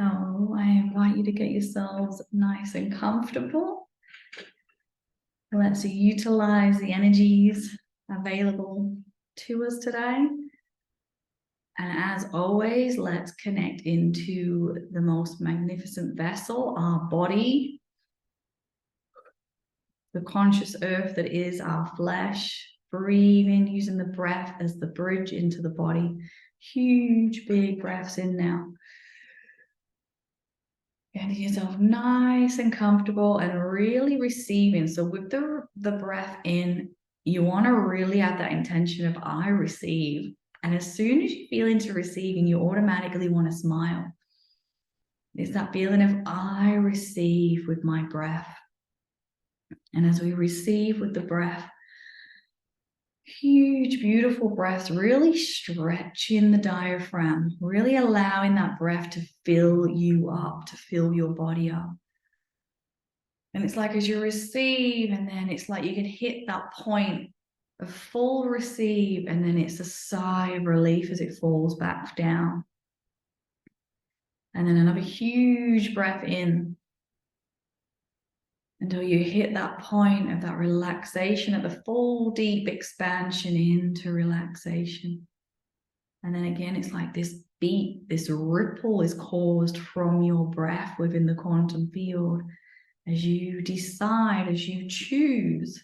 So I invite you to get yourselves nice and comfortable. Let's utilize the energies available to us today. And as always, let's connect into the most magnificent vessel, our body, the conscious earth that is our flesh. Breathe in using the breath as the bridge into the body. Huge, big breaths in now. Getting yourself nice and comfortable and really receiving. So with the breath in, you want to really have that intention of I receive. And as soon as you feel into receiving, you automatically want to smile. It's that feeling of I receive with my breath. And as we receive with the breath, huge, beautiful breaths, really stretching the diaphragm, really allowing that breath to fill you up, to fill your body up. And it's like as you receive, and then it's like you can hit that point of full receive, and then it's a sigh of relief as it falls back down. And then another huge breath in until you hit that point of that relaxation, of the full deep expansion into relaxation. And then again, it's like this beat, this ripple is caused from your breath within the quantum field as you decide, as you choose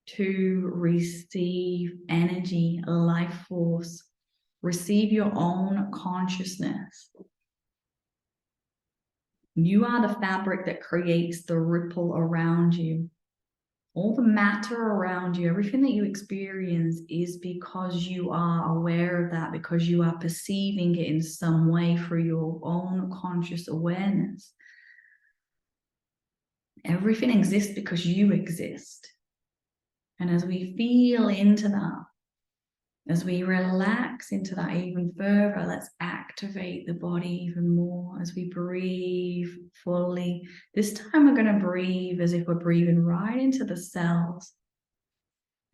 to receive energy, life force, receive your own consciousness. You are the fabric that creates the ripple around you. All the matter around you, everything that you experience is because you are aware of that, because you are perceiving it in some way through your own conscious awareness. Everything exists because you exist. And as we feel into that, as we relax into that even further, let's activate the body even more as we breathe fully. This time we're going to breathe as if we're breathing right into the cells.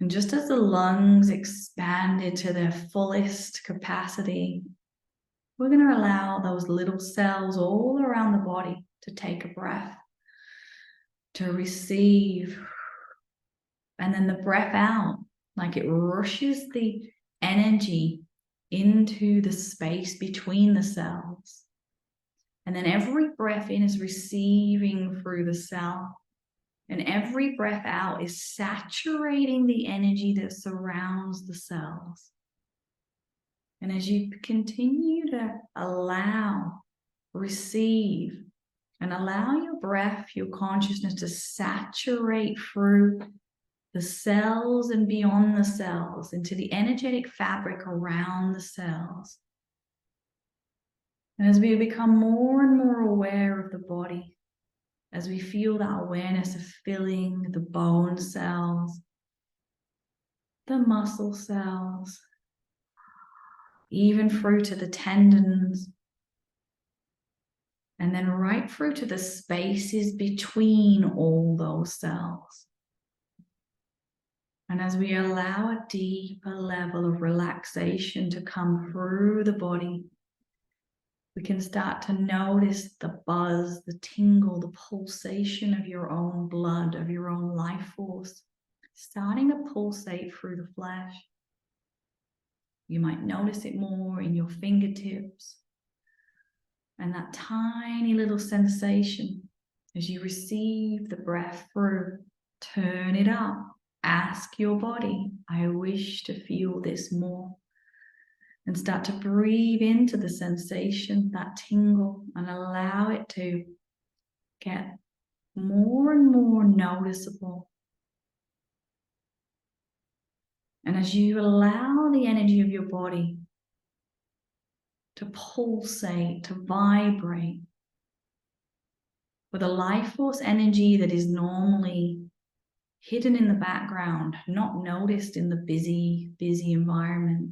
And just as the lungs expanded to their fullest capacity, we're going to allow those little cells all around the body to take a breath, to receive. And then the breath out, like it rushes the energy into the space between the cells. And then every breath in is receiving through the cell. And every breath out is saturating the energy that surrounds the cells. And as you continue to allow, receive, and allow your breath, your consciousness to saturate through the cells and beyond the cells, into the energetic fabric around the cells. And as we become more and more aware of the body, as we feel that awareness of filling the bone cells, the muscle cells, even through to the tendons, and then right through to the spaces between all those cells. And as we allow a deeper level of relaxation to come through the body, we can start to notice the buzz, the tingle, the pulsation of your own blood, of your own life force, starting to pulsate through the flesh. You might notice it more in your fingertips. And that tiny little sensation as you receive the breath through, turn it up. Ask your body, I wish to feel this more. And start to breathe into the sensation, that tingle, and allow it to get more and more noticeable. And as you allow the energy of your body to pulsate, to vibrate, with a life force energy that is normally hidden in the background, not noticed in the busy environment,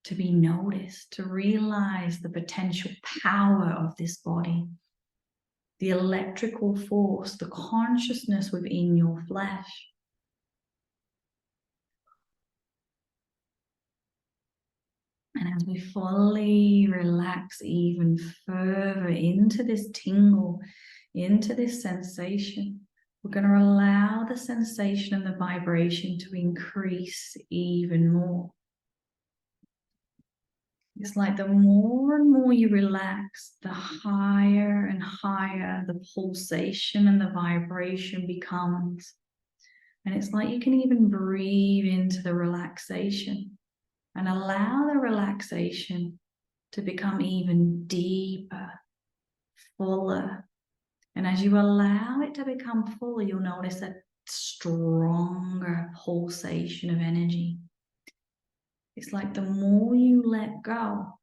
to be noticed, to realize the potential power of this body, the electrical force, the consciousness within your flesh. And as we fully relax even further into this tingle, into this sensation, we're going to allow the sensation and the vibration to increase even more. It's like the more and more you relax, the higher and higher the pulsation and the vibration becomes. And it's like you can even breathe into the relaxation and allow the relaxation to become even deeper, fuller. And as you allow it to become fuller, you'll notice a stronger pulsation of energy. It's like the more you let go,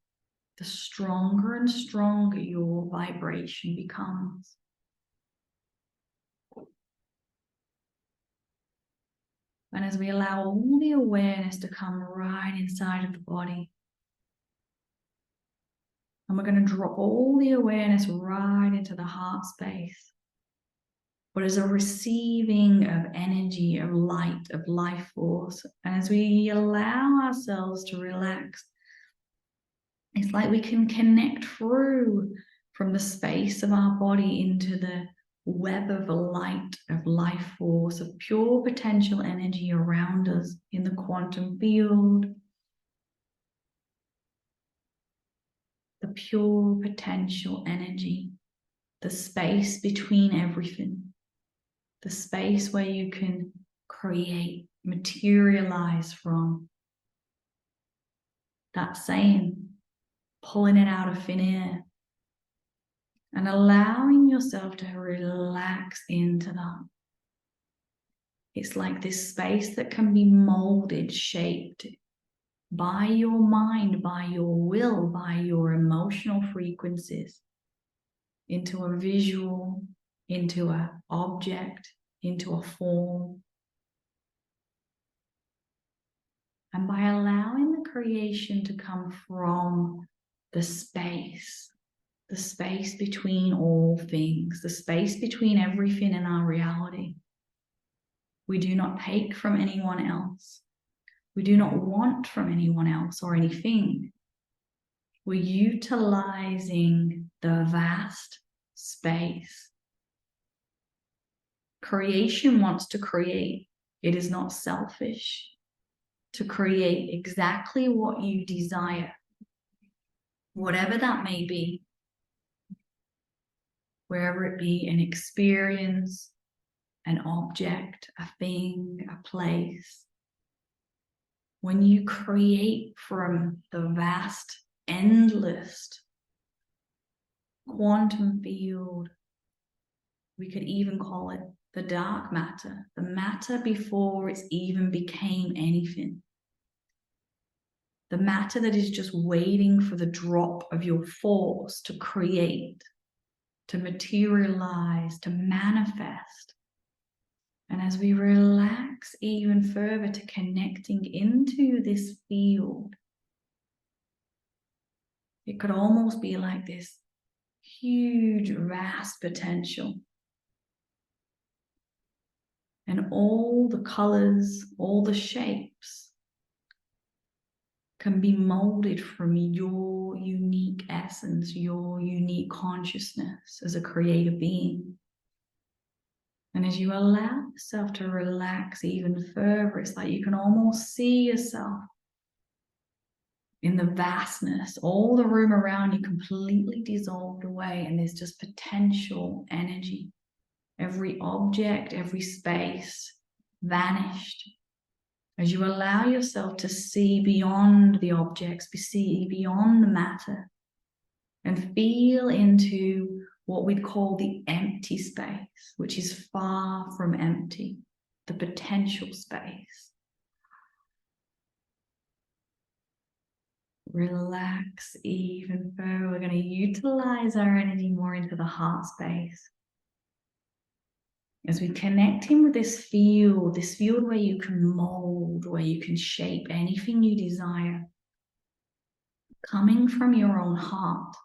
the stronger and stronger your vibration becomes. And as we allow all the awareness to come right inside of the body, and we're going to drop all the awareness right into the heart space. What is a receiving of energy, of light, of life force. And as we allow ourselves to relax, it's like we can connect through from the space of our body into the web of light, of life force, of pure potential energy around us in the quantum field. The pure potential energy, the space between everything, the space where you can create, materialize from. That saying, pulling it out of thin air and allowing yourself to relax into that. It's like this space that can be molded, shaped by your mind, by your will, by your emotional frequencies into a visual, into an object, into a form. And by allowing the creation to come from the space between all things, the space between everything in our reality. We do not take from anyone else. We do not want from anyone else or anything. We're utilizing the vast space. Creation wants to create. It is not selfish to create exactly what you desire, whatever that may be, wherever it be an experience, an object, a thing, a place. When you create from the vast, endless quantum field, we could even call it the dark matter, the matter before it even became anything. The matter that is just waiting for the drop of your force to create, to materialize, to manifest. And as we relax even further to connecting into this field, it could almost be like this huge, vast potential. And all the colors, all the shapes can be molded from your unique essence, your unique consciousness as a creative being. And as you allow yourself to relax even further, it's like you can almost see yourself in the vastness, all the room around you completely dissolved away, and there's just potential energy. Every object, every space vanished. As you allow yourself to see beyond the objects, see beyond the matter, and feel into what we'd call the empty space, which is far from empty, the potential space. Relax even further. We're going to utilize our energy more into the heart space. As we connect in with this field where you can mold, where you can shape anything you desire, coming from your own heart,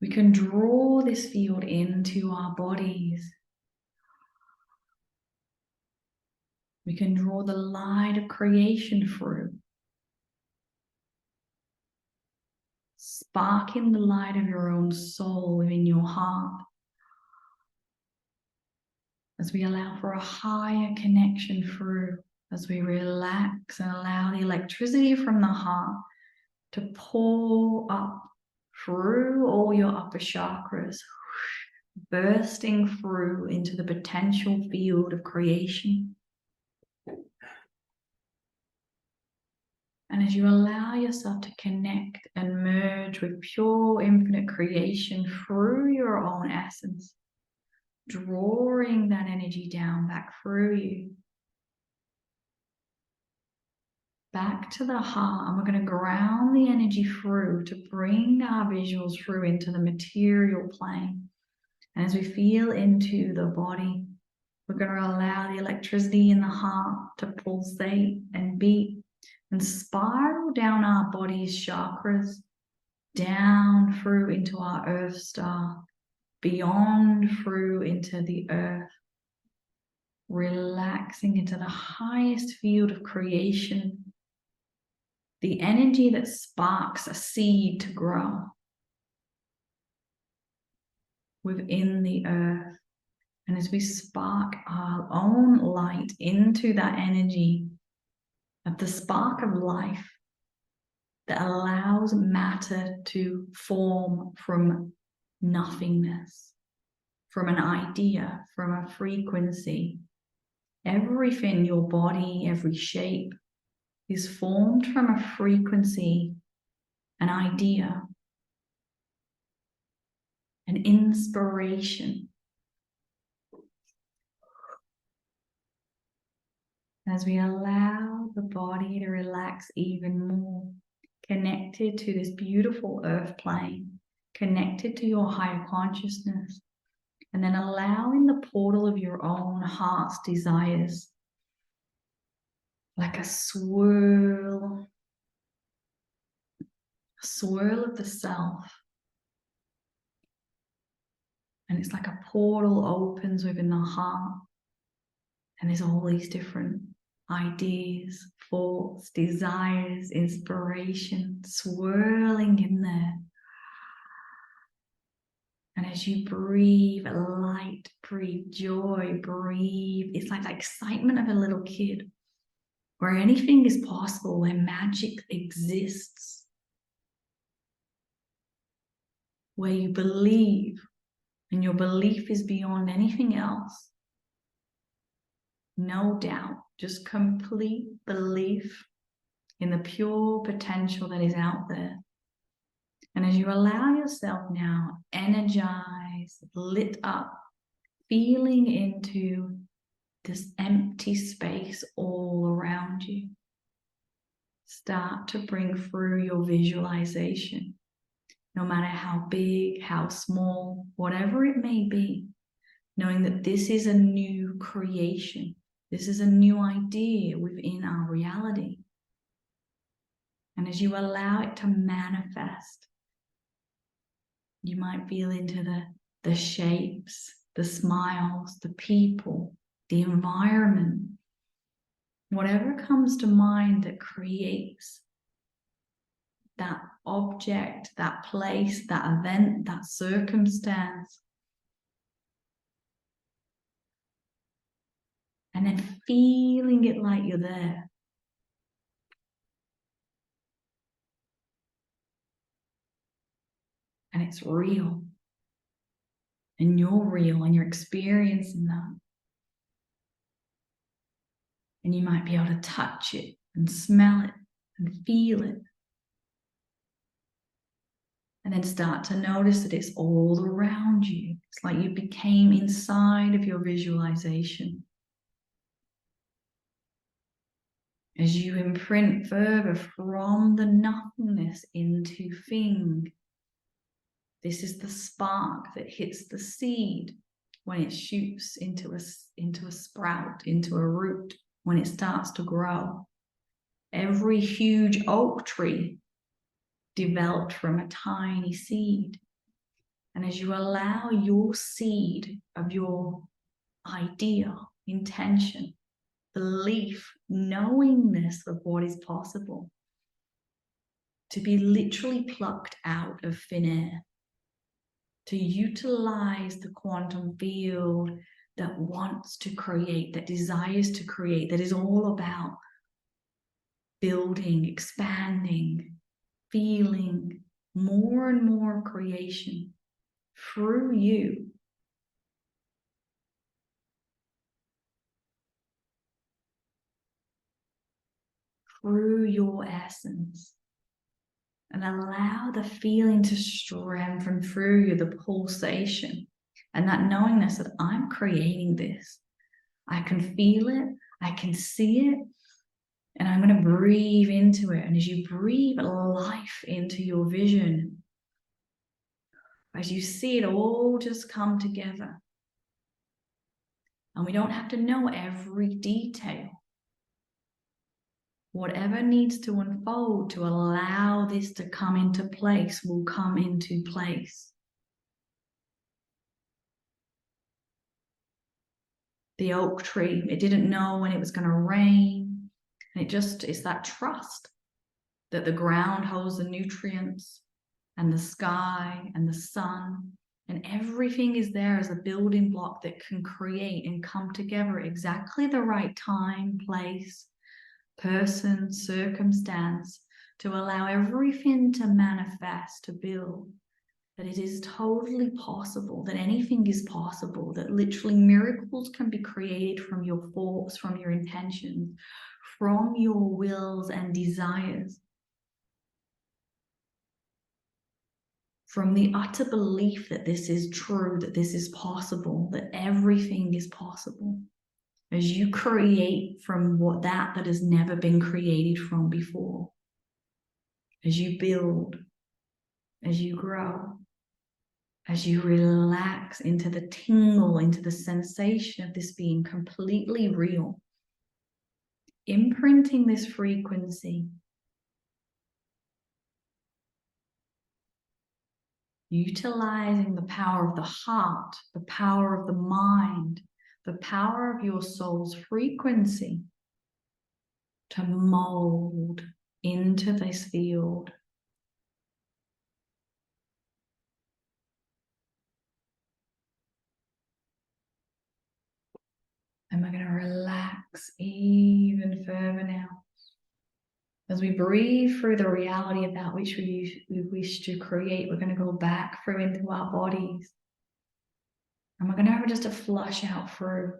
we can draw this field into our bodies. We can draw the light of creation through. sparking the light of your own soul within your heart. As we allow for a higher connection through, as we relax and allow the electricity from the heart to pour up through all your upper chakras, bursting through into the potential field of creation. And as you allow yourself to connect and merge with pure infinite creation through your own essence, drawing that energy down back through you, back to the heart, and we're going to ground the energy through to bring our visuals through into the material plane. And as we feel into the body, we're going to allow the electricity in the heart to pulsate and beat and spiral down our body's chakras, down through into our earth star, beyond through into the earth, relaxing into the highest field of creation, the energy that sparks a seed to grow within the earth. And as we spark our own light into that energy of the spark of life that allows matter to form from nothingness, from an idea, from a frequency. Everything, your body, every shape, is formed from a frequency, an idea, an inspiration. As we allow the body to relax even more, connected to this beautiful earth plane, connected to your higher consciousness, and then allowing the portal of your own heart's desires, like a swirl of the self. And it's like a portal opens within the heart, and there's all these different ideas, thoughts, desires, inspiration swirling in there. And as you breathe light, breathe joy, breathe, it's like the excitement of a little kid, where anything is possible, where magic exists, where you believe, and your belief is beyond anything else. No doubt, just complete belief in the pure potential that is out there. And as you allow yourself now, energized, lit up, feeling into this empty space all around you, start to bring through your visualization, no matter how big, how small, whatever it may be, knowing that this is a new creation. This is a new idea within our reality. And as you allow it to manifest, you might feel into the shapes, the smiles, the people, the environment, whatever comes to mind that creates that object, that place, that event, that circumstance. And then feeling it like you're there. And it's real. And you're real and you're experiencing that. And you might be able to touch it and smell it and feel it. And then start to notice that it's all around you. It's like you became inside of your visualization. As you imprint further from the nothingness into thing. This is the spark that hits the seed when it shoots into a sprout, into a root, when it starts to grow. Every huge oak tree developed from a tiny seed. And as you allow your seed of your idea, intention, belief, knowingness of what is possible to be literally plucked out of thin air, to utilize the quantum field that wants to create, that desires to create, that is all about building, expanding, feeling more and more creation through you. Through your essence. And allow the feeling to strengthen through you, the pulsation, and that knowingness that I'm creating this. I can feel it, I can see it, and I'm going to breathe into it. And as you breathe life into your vision, as you see it all just come together, and we don't have to know every detail. Whatever needs to unfold to allow this to come into place will come into place. The oak tree, it didn't know when it was going to rain. And it's that trust that the ground holds the nutrients and the sky and the sun, and everything is there as a building block that can create and come together at exactly the right time, place, person, circumstance, to allow everything to manifest, to build. That it is totally possible, that anything is possible, that literally miracles can be created from your thoughts, from your intentions, from your wills and desires, from the utter belief that this is true, that this is possible, that everything is possible. As you create from that has never been created from before, as you build, as you grow, as you relax into the tingle, into the sensation of this being completely real, imprinting this frequency, utilizing the power of the heart, the power of the mind, the power of your soul's frequency to mold into this field. And we're going to relax even further now. As we breathe through the reality of that which we wish to create, we're going to go back through into our bodies. And we're going to have just a flush out through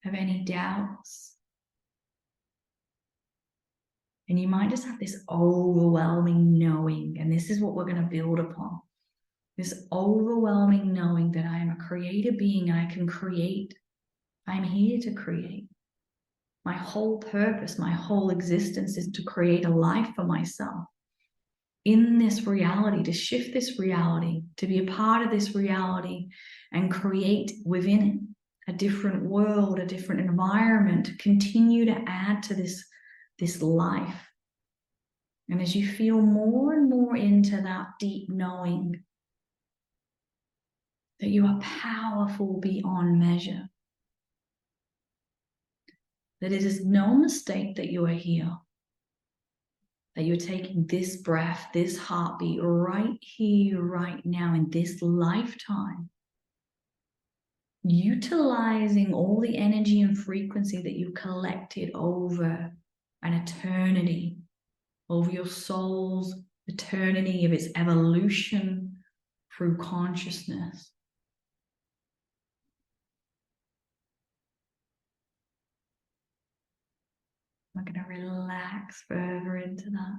of any doubts. And you might just have this overwhelming knowing, and this is what we're going to build upon. This overwhelming knowing that I am a creative being and I can create. I'm here to create. My whole purpose, my whole existence is to create a life for myself in this reality, to shift this reality, to be a part of this reality and create within it a different world, a different environment, to continue to add to this life. And as you feel more and more into that deep knowing that you are powerful beyond measure, that it is no mistake that you are here, that you're taking this breath, this heartbeat right here, right now, in this lifetime, utilizing all the energy and frequency that you've collected over an eternity, over your soul's eternity of its evolution through consciousness. I'm going to relax further into that.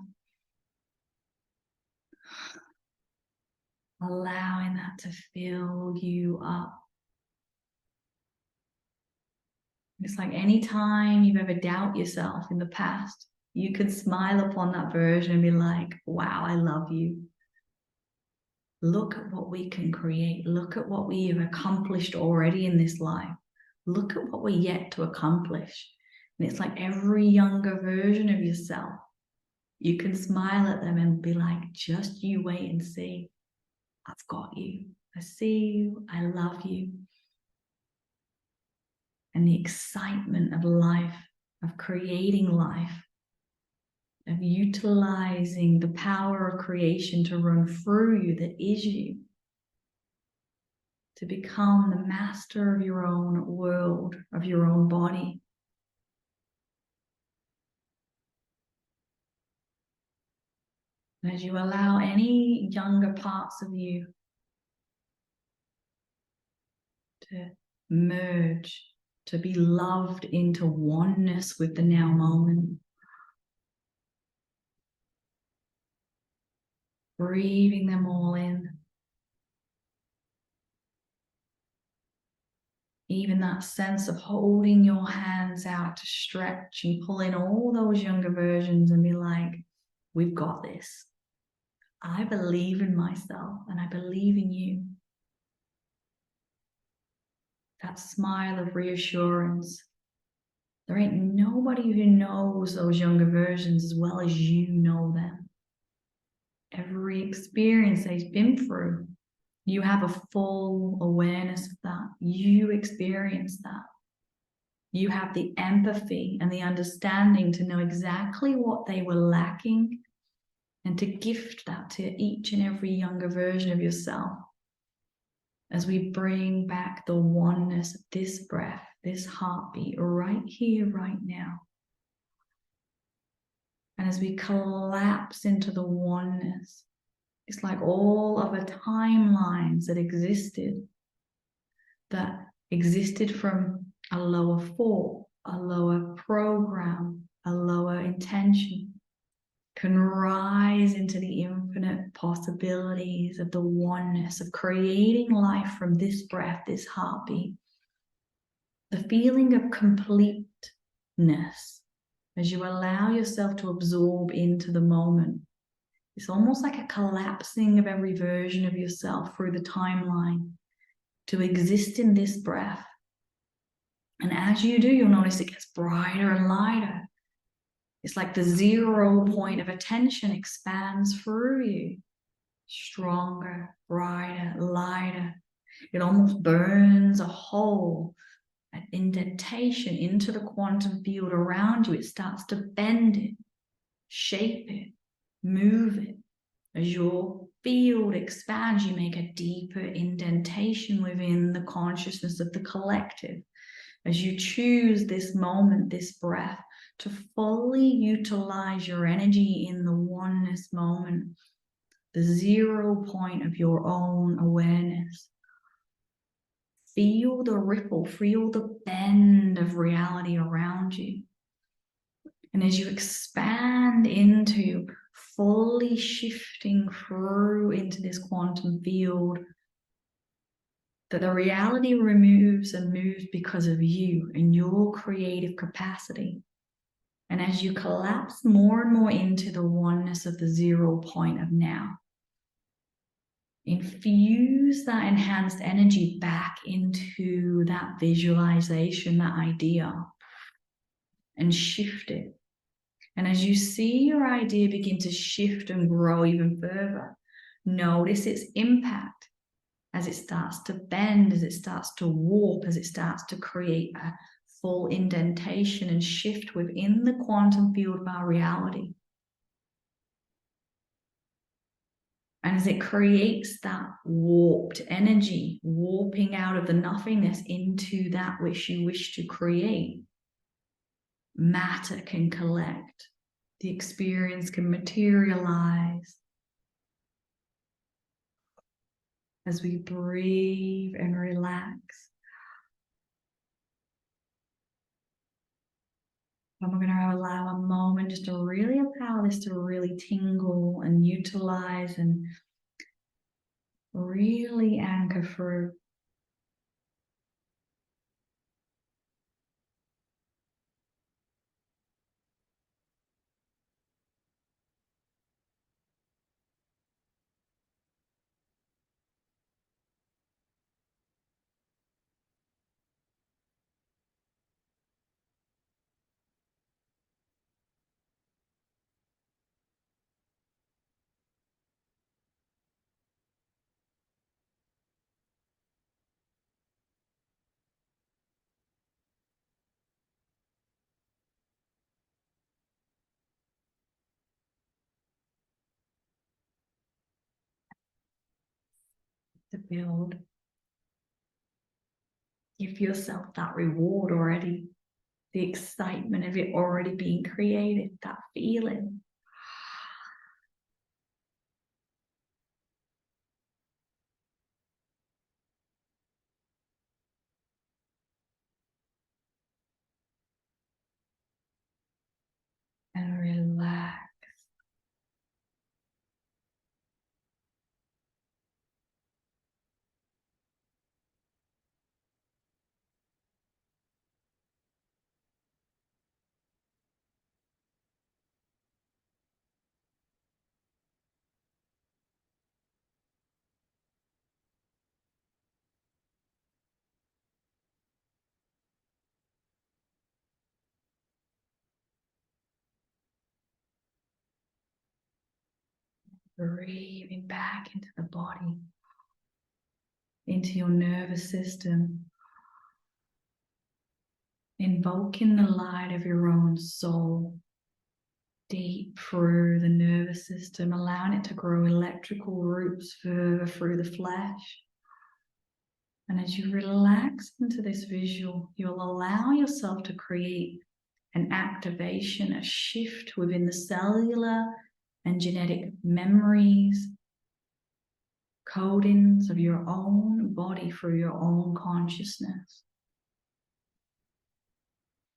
Allowing that to fill you up. It's like any time you've ever doubted yourself in the past, you could smile upon that version and be like, wow, I love you. Look at what we can create. Look at what we have accomplished already in this life. Look at what we're yet to accomplish. And it's like every younger version of yourself, you can smile at them and be like, just you wait and see. I've got you. I see you. I love you. And the excitement of life, of creating life, of utilizing the power of creation to run through you, that is you, to become the master of your own world, of your own body. And as you allow any younger parts of you to merge, to be loved into oneness with the now moment, breathing them all in. Even that sense of holding your hands out to stretch and pull in all those younger versions and be like, we've got this. I believe in myself and I believe in you. That smile of reassurance. There ain't nobody who knows those younger versions as well as you know them. Every experience they've been through, you have a full awareness of that. You experience that. You have the empathy and the understanding to know exactly what they were lacking and to gift that to each and every younger version of yourself. As we bring back the oneness of this breath, this heartbeat right here, right now. And as we collapse into the oneness, it's like all of the timelines that existed from a lower thought, a lower program, a lower intention, can rise into the infinite possibilities of the oneness of creating life from this breath, this heartbeat. The feeling of completeness as you allow yourself to absorb into the moment. It's almost like a collapsing of every version of yourself through the timeline to exist in this breath. And as you do, you'll notice it gets brighter and lighter. It's like the 0 point of attention expands through you. Stronger, brighter, lighter. It almost burns a hole, an indentation into the quantum field around you. It starts to bend it, shape it, move it. As your field expands, you make a deeper indentation within the consciousness of the collective. As you choose this moment, this breath, to fully utilize your energy in the oneness moment, the 0 point of your own awareness. Feel the ripple, feel the bend of reality around you. And as you expand into fully shifting through into this quantum field, that the reality removes and moves because of you and your creative capacity. And as you collapse more and more into the oneness of the 0 point of now, infuse that enhanced energy back into that visualization, that idea, and shift it. And as you see your idea begin to shift and grow even further, notice its impact as it starts to bend, as it starts to warp, as it starts to create a full indentation and shift within the quantum field of our reality. And as it creates that warped energy, warping out of the nothingness into that which you wish to create, matter can collect, the experience can materialize. As we breathe and relax, and we're going to allow a moment just to really allow this to really tingle and utilize and really anchor through. to build. Give yourself that reward already, the excitement of it already being created, that feeling. And relax. Breathing back into the body, into your nervous system, invoking the light of your own soul deep through the nervous system, allowing it to grow electrical roots further through the flesh. And as you relax into this visual, you'll allow yourself to create an activation, a shift within the cellular and genetic memories, codings of your own body through your own consciousness.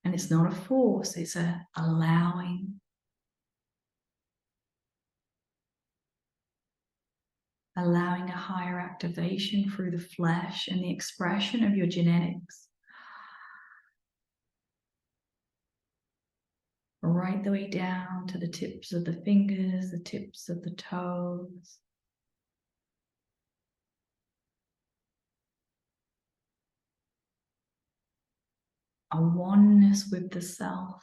And it's not a force, it's a allowing. Allowing a higher activation through the flesh and the expression of your genetics. Right the way down to the tips of the fingers, the tips of the toes. A oneness with the self.